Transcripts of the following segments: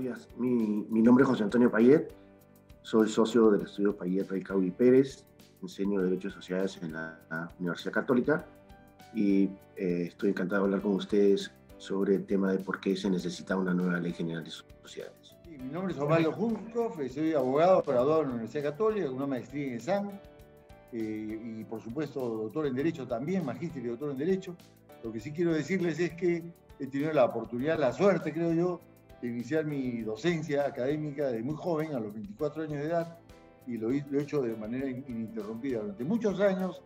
días. Mi nombre es José Antonio Payet, soy socio del estudio Payet, Reicau y Pérez, enseño Derecho de Sociedades en la Universidad Católica y estoy encantado de hablar con ustedes sobre el tema de por qué se necesita una nueva Ley General de Sociedades. Sí, mi nombre es Osvaldo Junckhoff, soy abogado, graduado en la Universidad Católica, con una maestría en ESAM y por supuesto doctor en Derecho también, magíster y doctor en Derecho. Lo que sí quiero decirles es que he tenido la oportunidad, la suerte, creo yo, de iniciar mi docencia académica de muy joven, a los 24 años de edad, y lo he hecho de manera ininterrumpida durante muchos años,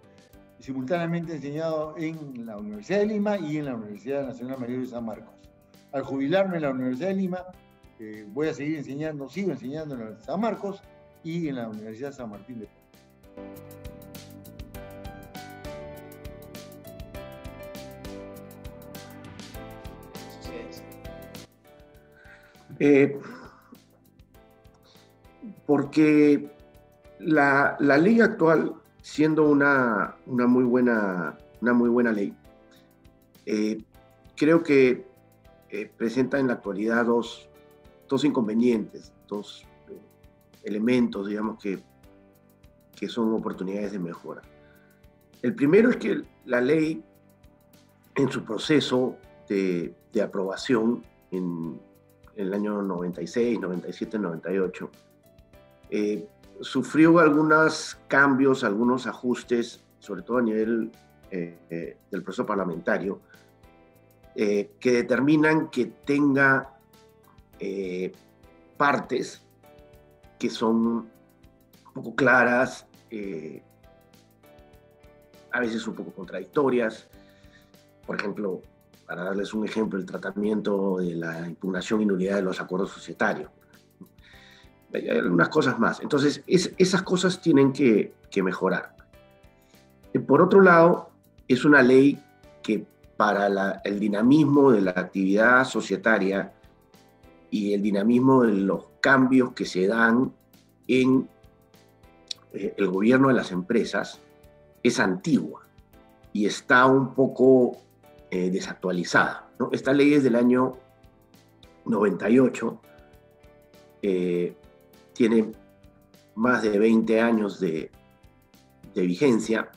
y simultáneamente he enseñado en la Universidad de Lima y en la Universidad Nacional Mayor de San Marcos. Al jubilarme en la Universidad de Lima, voy a seguir enseñando, sigo enseñando en la San Marcos y en la Universidad San Martín de Porres. Porque la ley actual, siendo una muy buena ley, creo que presenta en la actualidad dos inconvenientes, dos elementos, digamos, que son oportunidades de mejora. El primero es que la ley, en su proceso de aprobación en el año 96, 97, 98, sufrió algunos cambios, algunos ajustes, sobre todo a nivel del proceso parlamentario, que determinan que tenga partes que son un poco claras, a veces un poco contradictorias. Por ejemplo, para darles un ejemplo, el tratamiento de la impugnación y nulidad de los acuerdos societarios. Hay algunas cosas más. Entonces, esas cosas tienen que mejorar. Por otro lado, es una ley que para el dinamismo de la actividad societaria y el dinamismo de los cambios que se dan en el gobierno de las empresas es antigua y está un poco desactualizada, ¿no? Esta ley es del año 98, tiene más de 20 años de vigencia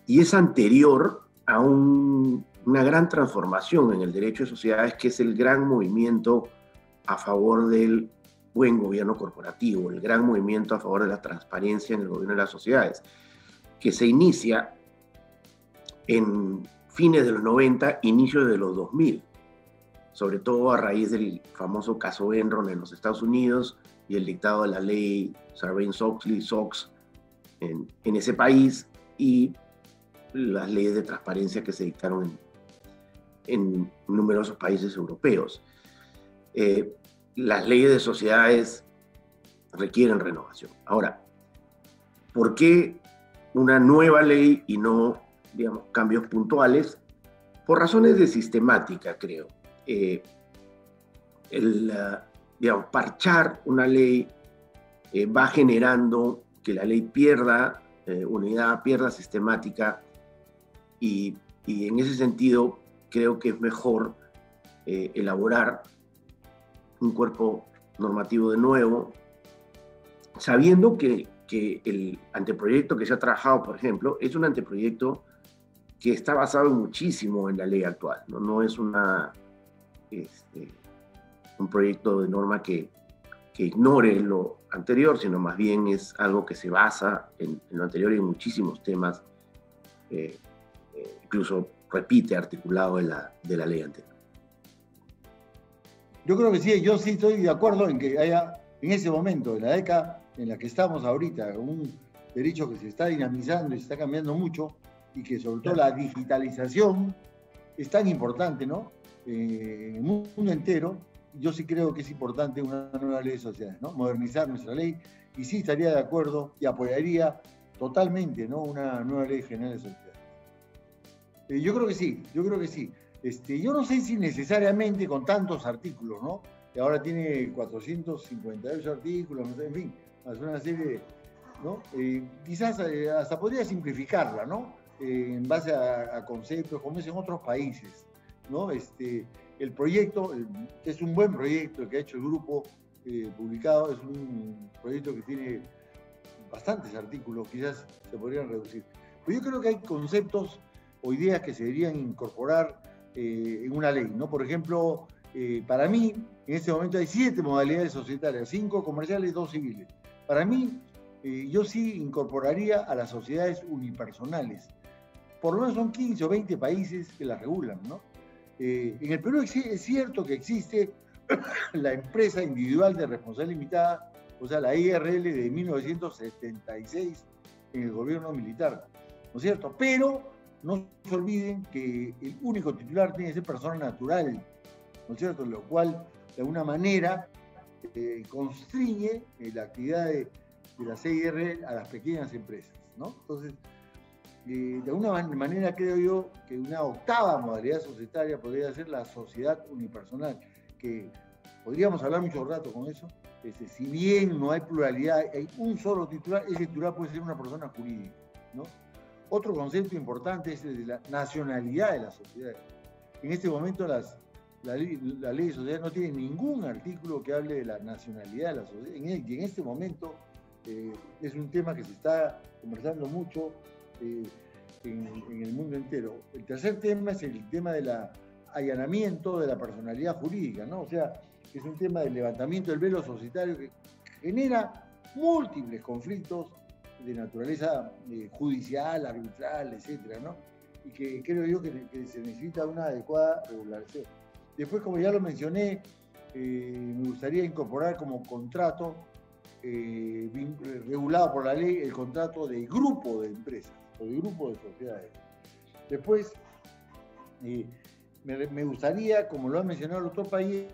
y es anterior a una gran transformación en el derecho de sociedades, que es el gran movimiento a favor del buen gobierno corporativo, el gran movimiento a favor de la transparencia en el gobierno de las sociedades, que se inicia en fines de los 90, inicios de los 2000, sobre todo a raíz del famoso caso Enron en los Estados Unidos y el dictado de la ley Sarbanes-Oxley, SOX, en ese país, y las leyes de transparencia que se dictaron en numerosos países europeos. Las leyes de sociedades requieren renovación. Ahora, ¿por qué una nueva ley y no, digamos, cambios puntuales? Por razones de sistemática, creo. Digamos, parchar una ley va generando que la ley pierda unidad, pierda sistemática, y en ese sentido creo que es mejor elaborar un cuerpo normativo de nuevo, sabiendo que el anteproyecto que se ha trabajado, por ejemplo, es un anteproyecto que está basado muchísimo en la ley actual, no es un proyecto de norma que ignore lo anterior, sino más bien es algo que se basa en lo anterior y en muchísimos temas, incluso repite articulado de la ley anterior. Yo creo que sí, yo sí estoy de acuerdo en que haya, en ese momento, en la década en la que estamos ahorita, un derecho que se está dinamizando y se está cambiando mucho, y que sobre todo la digitalización es tan importante, ¿no? En el mundo entero, yo sí creo que es importante una nueva ley de sociedades, ¿no? Modernizar nuestra ley, y sí estaría de acuerdo y apoyaría totalmente, ¿no?, una nueva ley general de sociedades. Yo creo que sí, yo creo que sí. Yo no sé si necesariamente con tantos artículos, ¿no? Que ahora tiene 458 artículos, en fin, es una serie, ¿no? Quizás hasta podría simplificarla, ¿no? En base a conceptos como es en otros países, ¿no? el proyecto es un buen proyecto el que ha hecho el grupo publicado, es un proyecto que tiene bastantes artículos, quizás se podrían reducir. Pero yo creo que hay conceptos o ideas que se deberían incorporar en una ley, ¿no? Por ejemplo, para mí, en este momento hay 7 modalidades societarias, 5 comerciales, 2 civiles. Para mí, yo sí incorporaría a las sociedades unipersonales. Por lo menos son 15 o 20 países que las regulan, ¿no? En el Perú es cierto que existe la empresa individual de responsabilidad limitada, o sea, la IRL de 1976 en el gobierno militar, ¿no es cierto? Pero no se olviden que el único titular tiene que ser persona natural, ¿no es cierto? Lo cual, de alguna manera, constriñe la actividad de la CIR a las pequeñas empresas, ¿no? Entonces, de alguna manera creo yo que una octava modalidad societaria podría ser la sociedad unipersonal, que podríamos hablar mucho rato con eso. Si bien no hay pluralidad, hay un solo titular, ese titular puede ser una persona jurídica, ¿no? Otro concepto importante es el de la nacionalidad de las sociedades. En este momento la ley de sociedades no tiene ningún artículo que hable de la nacionalidad de la sociedad. Y en este momento es un tema que se está conversando mucho en el mundo entero. El tercer tema es el tema del allanamiento de la personalidad jurídica, ¿no? O sea, es un tema del levantamiento del velo societario que genera múltiples conflictos de naturaleza judicial, arbitral, etcétera, ¿no? Y que creo yo que se necesita una adecuada regulación. Después, como ya lo mencioné, me gustaría incorporar como contrato regulado por la ley el contrato de grupo de empresas o de grupo de sociedades. Después, me gustaría, como lo ha mencionado el doctor Payet,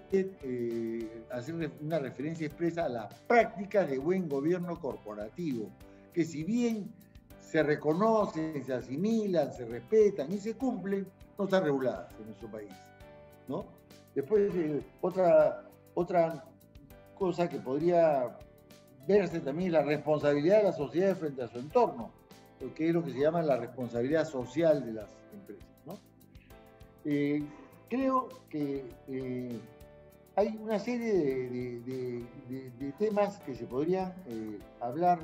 hacer una referencia expresa a las prácticas de buen gobierno corporativo, que si bien se reconocen, se asimilan, se respetan y se cumplen, no están reguladas en nuestro país, ¿no? Después, otra cosa que podría verse también es la responsabilidad de la sociedad frente a su entorno, que es lo que se llama la responsabilidad social de las empresas, ¿no? Creo que hay una serie de temas que se podrían hablar,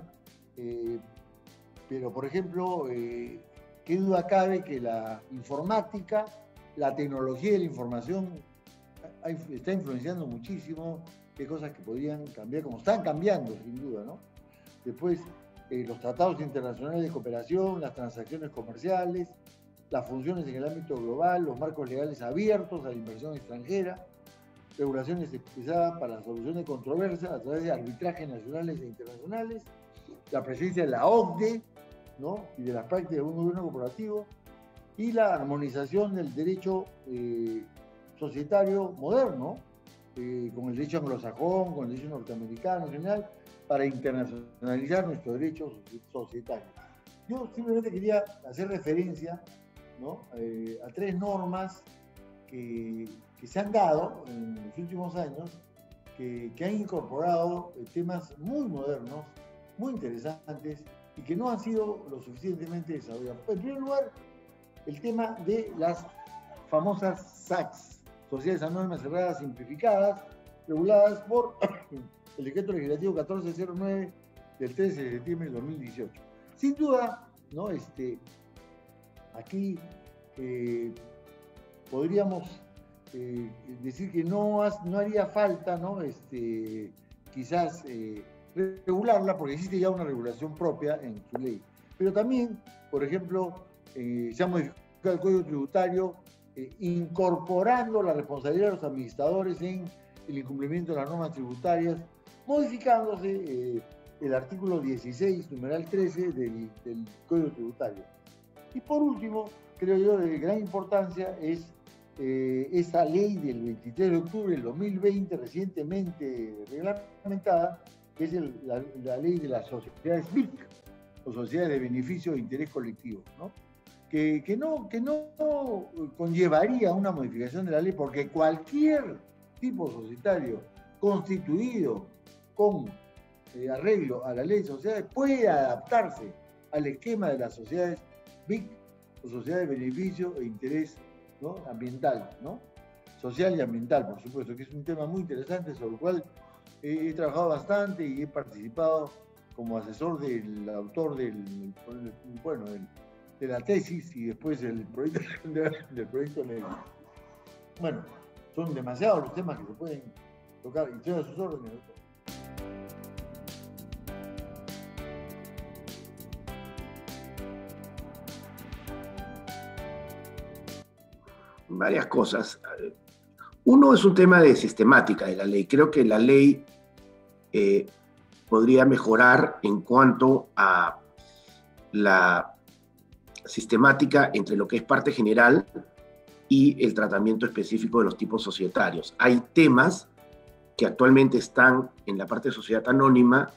pero por ejemplo, qué duda cabe que la informática, la tecnología de la información está influenciando muchísimo, qué cosas que podrían cambiar, como están cambiando sin duda, ¿no? Después, los tratados internacionales de cooperación, las transacciones comerciales, las funciones en el ámbito global, los marcos legales abiertos a la inversión extranjera, regulaciones especializadas para la solución de controversias a través de arbitrajes nacionales e internacionales, la presencia de la OCDE, ¿no? Y de las prácticas de un gobierno corporativo, y la armonización del derecho societario moderno, con el derecho anglosajón, con el derecho norteamericano en general, para internacionalizar nuestro derecho societario. Yo simplemente quería hacer referencia, ¿no? A 3 normas que se han dado en los últimos años, que han incorporado temas muy modernos, muy interesantes, y que no han sido lo suficientemente desarrollados. En primer lugar, el tema de las famosas SACs, Sociedades Anónimas Cerradas Simplificadas, reguladas por el Decreto Legislativo 1409 del 13 de septiembre de 2018. Sin duda, ¿no? Aquí podríamos decir que no haría falta, ¿no? Quizás regularla, porque existe ya una regulación propia en su ley. Pero también, por ejemplo, se ha modificado el Código Tributario incorporando la responsabilidad de los administradores en el incumplimiento de las normas tributarias, modificándose el artículo 16, numeral 13 del Código Tributario. Y por último, creo yo de gran importancia es esa ley del 23 de octubre del 2020, recientemente reglamentada, que es la ley de las sociedades BIC, o sociedades de beneficio de interés colectivo, ¿no? Que no conllevaría una modificación de la ley, porque cualquier tipo societario constituido con arreglo a la ley de sociedades puede adaptarse al esquema de las sociedades BIC, o sociedades de beneficio e interés, ¿no? Ambiental, ¿no? social y ambiental, por supuesto, que es un tema muy interesante sobre el cual he trabajado bastante y he participado como asesor del autor de la tesis y después del proyecto de ley. Bueno, son demasiados los temas que se pueden tocar y estoy a sus órdenes, doctor. Varias cosas. Uno es un tema de sistemática de la ley. Creo que la ley podría mejorar en cuanto a la sistemática entre lo que es parte general y el tratamiento específico de los tipos societarios. Hay temas que actualmente están en la parte de sociedad anónima,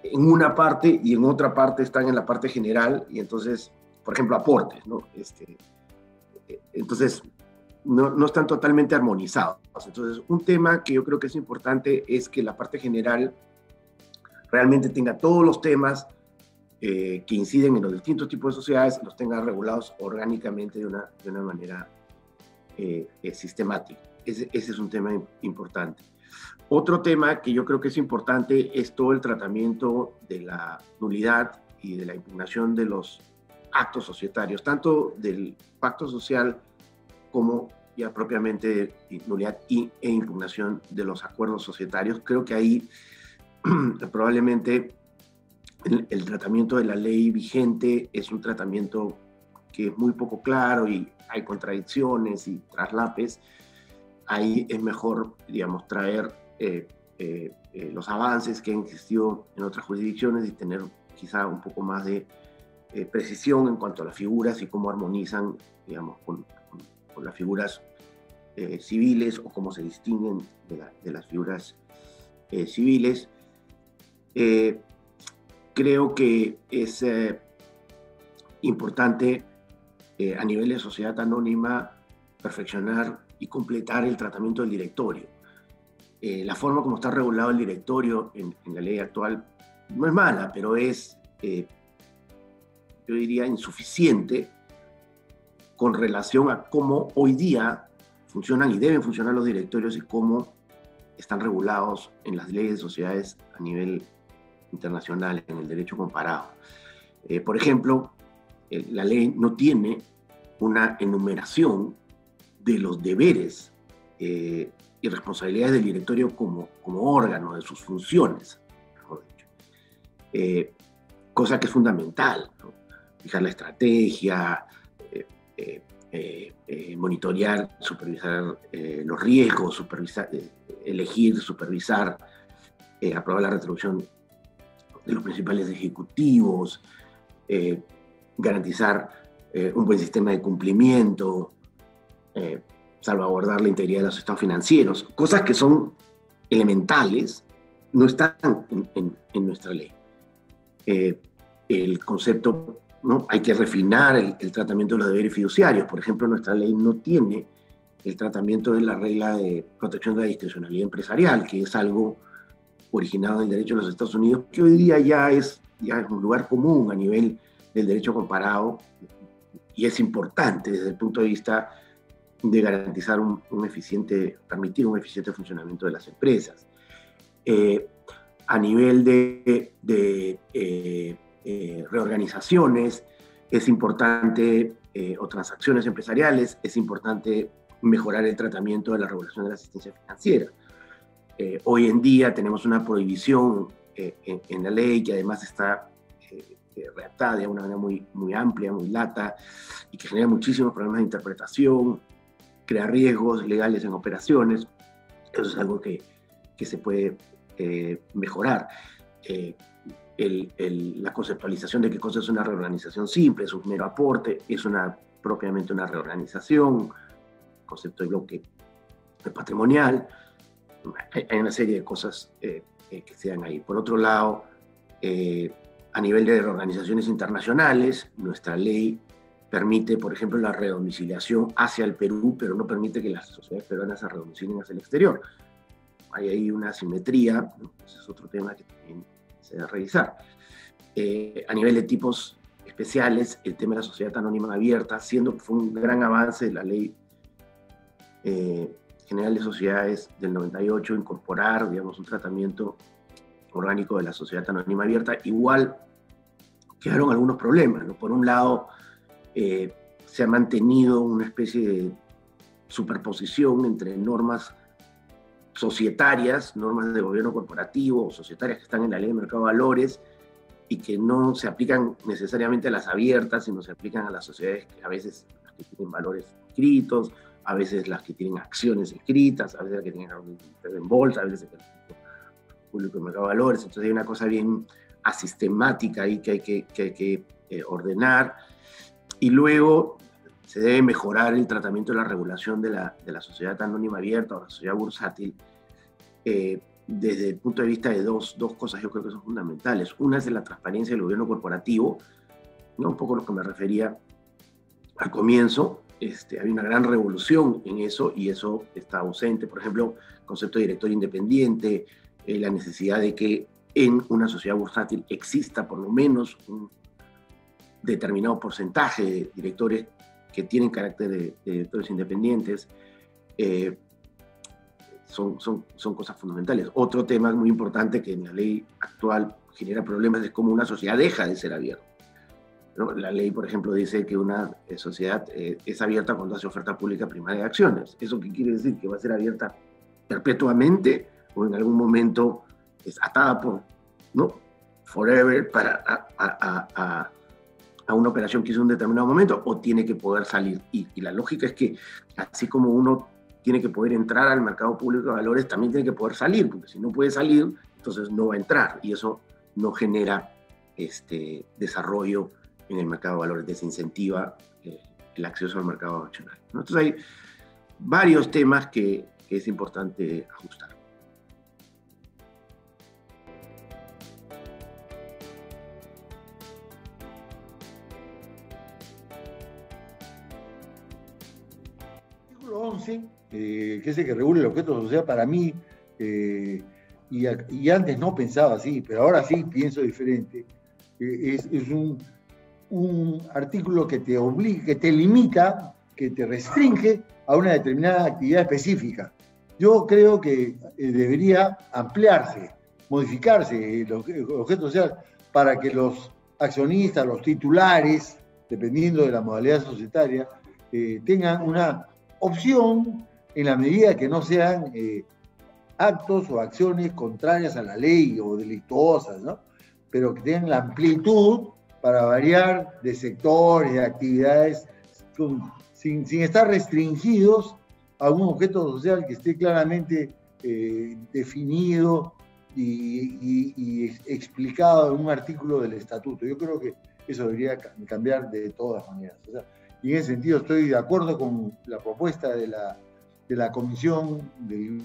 en una parte, y en otra parte están en la parte general, y entonces, por ejemplo, aportes, ¿no? Entonces, no están totalmente armonizados. Entonces, un tema que yo creo que es importante es que la parte general realmente tenga todos los temas que inciden en los distintos tipos de sociedades, los tenga regulados orgánicamente de una manera sistemática. Ese es un tema importante. Otro tema que yo creo que es importante es todo el tratamiento de la nulidad y de la impugnación de los actos societarios, tanto del pacto social como ya propiamente de nulidad e impugnación de los acuerdos societarios. Creo que ahí probablemente el tratamiento de la ley vigente es un tratamiento que es muy poco claro y hay contradicciones y traslapes. Ahí es mejor, digamos, traer los avances que han existido en otras jurisdicciones y tener quizá un poco más de precisión en cuanto a las figuras y cómo armonizan, digamos, con las figuras civiles o cómo se distinguen de las figuras civiles. Creo que es importante a nivel de sociedad anónima perfeccionar y completar el tratamiento del directorio. La forma como está regulado el directorio en la ley actual no es mala, pero es, yo diría, insuficiente con relación a cómo hoy día funcionan y deben funcionar los directorios y cómo están regulados en las leyes de sociedades a nivel internacional, en el derecho comparado. Por ejemplo, la ley no tiene una enumeración de los deberes y responsabilidades del directorio como órgano, de sus funciones, mejor dicho. Cosa que es fundamental, ¿no? Fijar la estrategia, monitorear, supervisar los riesgos, elegir, supervisar, aprobar la retribución de los principales ejecutivos, garantizar un buen sistema de cumplimiento, salvaguardar la integridad de los estados financieros, cosas que son elementales, no están en nuestra ley. El concepto, ¿no? Hay que refinar el tratamiento de los deberes fiduciarios. Por ejemplo, nuestra ley no tiene el tratamiento de la regla de protección de la discrecionalidad empresarial, que es algo originado del derecho de los Estados Unidos, que hoy día ya es un lugar común a nivel del derecho comparado y es importante desde el punto de vista de garantizar permitir un eficiente funcionamiento de las empresas. A nivel de reorganizaciones, es importante, o transacciones empresariales, es importante mejorar el tratamiento de la regulación de la asistencia financiera. Hoy en día tenemos una prohibición en la ley que además está redactada de una manera muy amplia, muy lata, y que genera muchísimos problemas de interpretación, crea riesgos legales en operaciones. Eso es algo que se puede mejorar. La conceptualización de qué cosa es una reorganización simple, es un mero aporte, es propiamente una reorganización, concepto de bloque patrimonial. Hay una serie de cosas que se dan ahí. Por otro lado, a nivel de reorganizaciones internacionales, nuestra ley permite, por ejemplo, la redomiciliación hacia el Perú, pero no permite que las sociedades peruanas se redomicilen hacia el exterior. Hay ahí una asimetría, ¿no? Ese es otro tema que también se debe revisar. A nivel de tipos especiales, el tema de la sociedad anónima abierta, siendo que fue un gran avance de la ley General de Sociedades del 98 incorporar, digamos, un tratamiento orgánico de la sociedad anónima abierta. Igual quedaron algunos problemas, ¿no? Por un lado, se ha mantenido una especie de superposición entre normas societarias, normas de gobierno corporativo o societarias que están en la ley de mercado de valores y que no se aplican necesariamente a las abiertas, sino se aplican a las sociedades que a veces las que tienen valores inscritos, a veces las que tienen acciones escritas, a veces las que tienen en bolsa, a veces el público de mercado de valores. Entonces hay una cosa bien asistemática ahí que hay que ordenar. Y luego se debe mejorar el tratamiento de la regulación de la sociedad anónima abierta o la sociedad bursátil desde el punto de vista de dos cosas yo creo que son fundamentales. Una es de la transparencia del gobierno corporativo, ¿no? Un poco lo que me refería al comienzo. Hay una gran revolución en eso y eso está ausente. Por ejemplo, el concepto de director independiente, la necesidad de que en una sociedad bursátil exista por lo menos un determinado porcentaje de directores que tienen carácter de directores independientes, son cosas fundamentales. Otro tema muy importante que en la ley actual genera problemas es cómo una sociedad deja de ser abierta, ¿no? La ley, por ejemplo, dice que una sociedad es abierta cuando hace oferta pública primaria de acciones. ¿Eso qué quiere decir? ¿Que va a ser abierta perpetuamente o en algún momento es atada por, ¿no? forever a una operación que hizo en un determinado momento, o tiene que poder salir? Y la lógica es que así como uno tiene que poder entrar al mercado público de valores, también tiene que poder salir, porque si no puede salir, entonces no va a entrar, y eso no genera desarrollo en el mercado de valores, desincentiva el acceso al mercado accionario, ¿no? Entonces hay varios temas que es importante ajustar. Artículo 11, que es el que regula el objeto social, para mí, y antes no pensaba así, pero ahora sí pienso diferente, es un artículo que te obliga, que te limita, que te restringe a una determinada actividad específica. Yo creo que debería ampliarse, modificarse el objeto social para que los accionistas, los titulares, dependiendo de la modalidad societaria, tengan una opción en la medida que no sean actos o acciones contrarias a la ley o delictuosas, ¿no? Pero que tengan la amplitud para variar de sectores, de actividades, sin estar restringidos a un objeto social que esté claramente definido y explicado en un artículo del estatuto. Yo creo que eso debería cambiar de todas maneras. O sea, y en ese sentido estoy de acuerdo con la propuesta de la comisión, del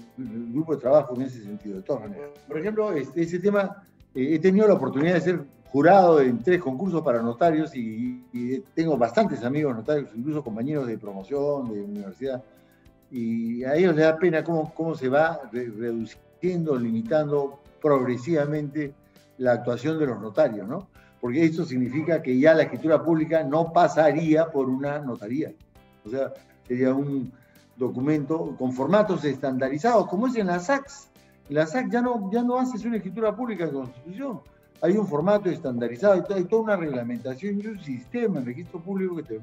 grupo de trabajo en ese sentido, de todas maneras. Por ejemplo, ese tema, he tenido la oportunidad de ser jurado en 3 concursos para notarios y tengo bastantes amigos notarios, incluso compañeros de promoción, de universidad, y a ellos les da pena cómo se va reduciendo, limitando progresivamente la actuación de los notarios, ¿no? Porque esto significa que ya la escritura pública no pasaría por una notaría. O sea, sería un documento con formatos estandarizados, como es en la SACS. En la SACS ya no haces una escritura pública de constitución. Hay un formato estandarizado, hay toda una reglamentación y un sistema en registro público que te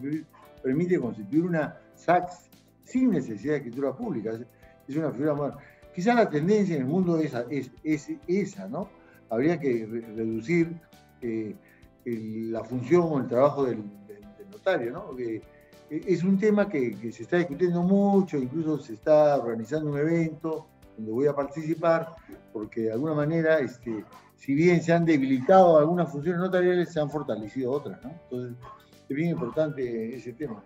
permite constituir una SACS sin necesidad de escritura pública. Es una figura más. Quizás la tendencia en el mundo es esa, ¿no? Habría que reducir la función o el trabajo del notario, ¿no? Es un tema que se está discutiendo mucho, incluso se está organizando un evento donde voy a participar, porque de alguna manera, si bien se han debilitado algunas funciones notariales, se han fortalecido otras, ¿no? Entonces, es bien importante ese tema.